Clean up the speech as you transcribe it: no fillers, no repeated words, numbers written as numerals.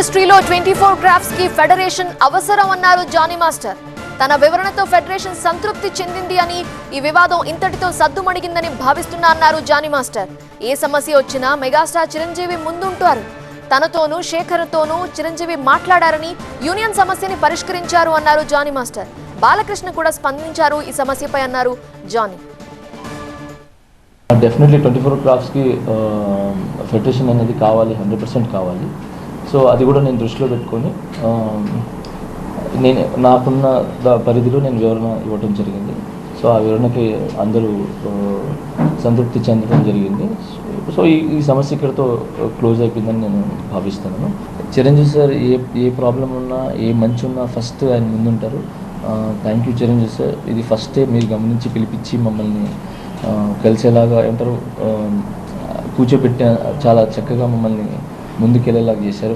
ఇండస్ట్రీలో 24 క్రాఫ్ట్స్ కి ఫెడరేషన్ అవసరం అన్నారు జానీ మాస్టర్. తన వివరణతో ఫెడరేషన్ సంతృప్తి చెందింది అని, ఈ వివాదం ఇంతటితో సద్దుమణిగిందని భావిస్తున్నా అన్నారు జానీ మాస్టర్. ఏ సమస్య వచ్చినా మెగాస్టార్ చిరంజీవి ముందుంటారు. తనతోనూ శేఖర్తోనూ చిరంజీవి మాట్లాడారని, యూనియన్ సమస్యని పరిష్కరించారు అన్నారు జానీ మాస్టర్. బాలకృష్ణ కూడా స్పందించారు ఈ సమస్యపై అన్నారు జానీ. డెఫినెట్లీ 24 క్రాఫ్ట్స్కి ఫెడరేషన్ అనేది కావాలి, 100% కావాలి. సో అది కూడా నేను దృష్టిలో పెట్టుకొని నేను నాకున్న పరిధిలో నేను వివరణ ఇవ్వడం జరిగింది. సో ఆ వివరణకి అందరూ సంతృప్తి చెందడం జరిగింది. సో ఈ సమస్య ఇక్కడతో క్లోజ్ అయిపోయిందని నేను భావిస్తున్నాను. చిరంజీవి సార్ ఏ ప్రాబ్లం ఉన్నా, ఏ మంచి ఉన్నా ఫస్ట్ ఆయన ముందుంటారు. Thank you Chiranjeevi sir. ఇది ఫస్టే మీరు గమనించి పిలిపించి మమ్మల్ని కలిసేలాగా ఏమంటారు కూర్చోబెట్టి చాలా చక్కగా మమ్మల్ని ముందుకెళ్ళేలాగా చేశారు.